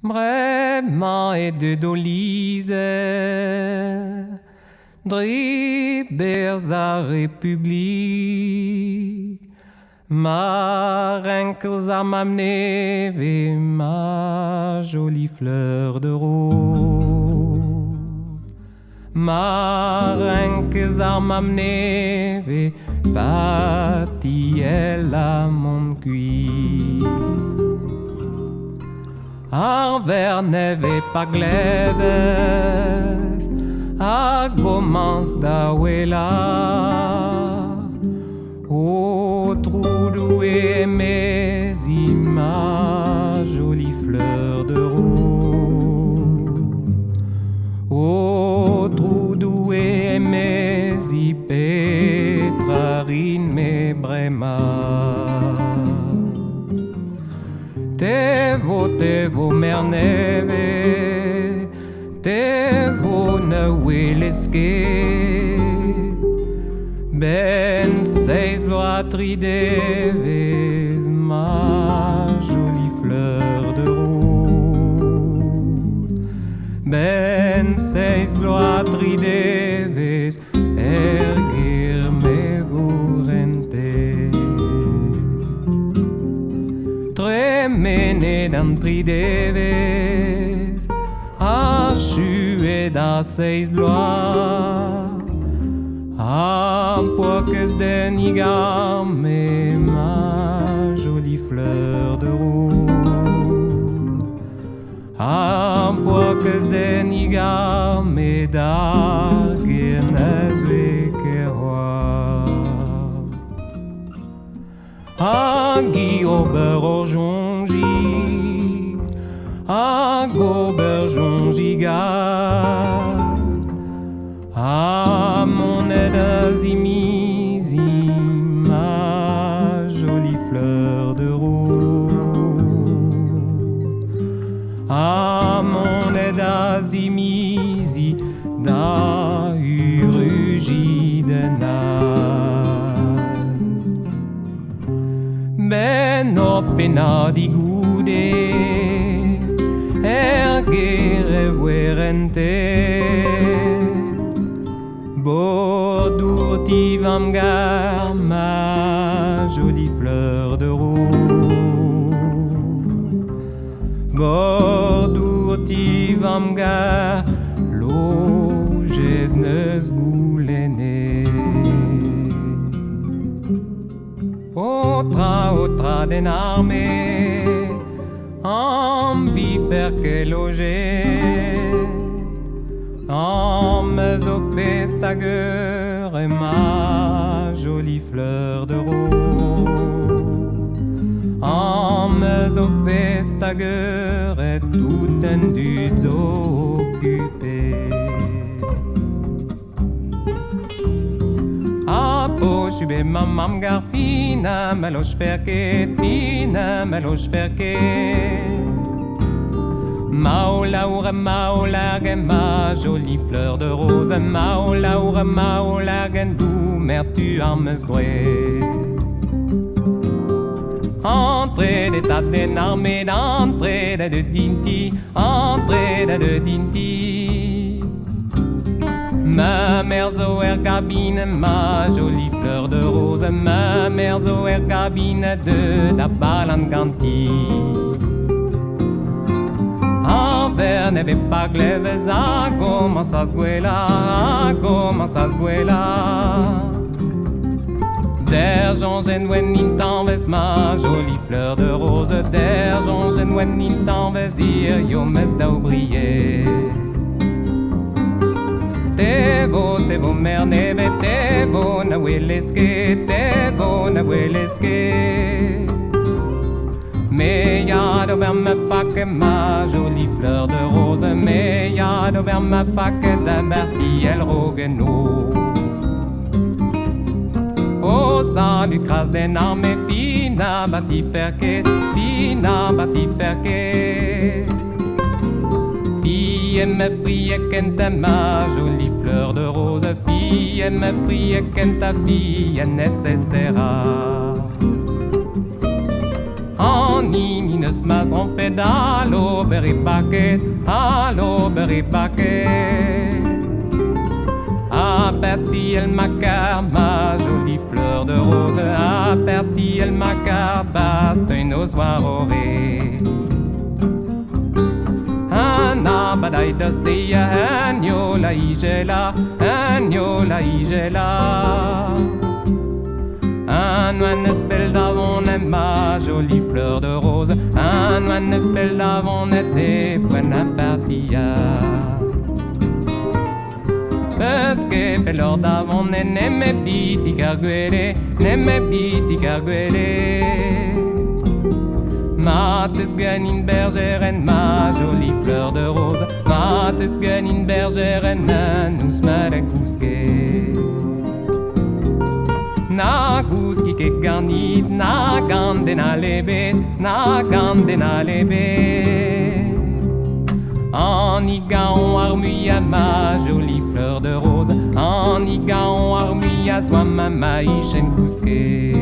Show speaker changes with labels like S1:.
S1: Brema et de Dolise, dribers a République, ma renkels a m'amené ma jolie fleur de rose. Ma renkels a m'amené patiel à mon cuir. Ar neve pa gleves, a gomans da wela. Au trou doué mes ma jolie fleur de rose. Au trou doué mes pétrarine mes brema. Tevo merneve, tevo ne weleske. Ben seis bloatrideves, ma jolie fleur de rose. Ben seis bloatrideves, erguer me vorente. Tremene d'antrideves, a chué da seis blois. Un poques de nigame, ma jolie fleur de rose. Un poques de nigame d'arguenezwe que roi. A guiober orjongi, a gober jongiga. Ah, mon aide azimizi, ma jolie fleur de rose. Ah, mon aide azimizi, da urugi de nal. Ben opena di gude, ergere verente. Bordourti vam gar, ma jolie fleur de rose. Bordourti vam gar, l'eau jeunesse goulene. Otra den armée, envie faire que loger. En meso festager et ma jolie fleur de rose. En meso festager et tout un du occupé. A pochube mamam gar fina meloche ferket, fina meloche ferket. Maolaure, maolargue, ma jolie fleur de rose. Maolaure, maolargue, d'où mertu armes gré. Entrée d'état d'énarmé, d'entrée de dinti, entrée de dinti. Ma mère zoer gabine, ma jolie fleur de rose. Ma mère zoer gabine de la balanganti. Envers neve pa gleves, a commence à sguela, a commence à sguela. D'argent wen nintanves, ma jolie fleur de rose. D'argent wen nintanves, yo mes da briller. Tevo mer neve, tevo na weleske, tevo na weleske. Mais y'a d'ober ma fac, ma jolie fleur de rose. Mais y'a d'ober ma fac, d'Aberti el Rogeno. Au sein du cras des armées, fina bati ferke, fina bati ferke. Fille me frie qu'enta ma jolie fleur de rose. Fille me frie qu'enta fille nécessaire. Minus mas on pedalo berry bucket, allo berry bucket. Aperti el macar, ma jolie fleur de rose. Aperti el macar, basta un oisoir oré. Anna badai dastia, agnola igela, agnola igela. Un oine spell d'avon est ma jolie fleur de rose. Un oine spell d'avon était buona partia. Perché per l'or d'avon ne me biti carguele, ne me biti carguele. Ma tusganin bergeren, ma jolie fleur de rose. Ma tusganin bergeren, nous madekuske. Na gouski ke garnit, na gande na lebe, na gande na lebe. En igaon armuia ma jolie fleur de rose, en igaon armuia soit ma maïchen couske.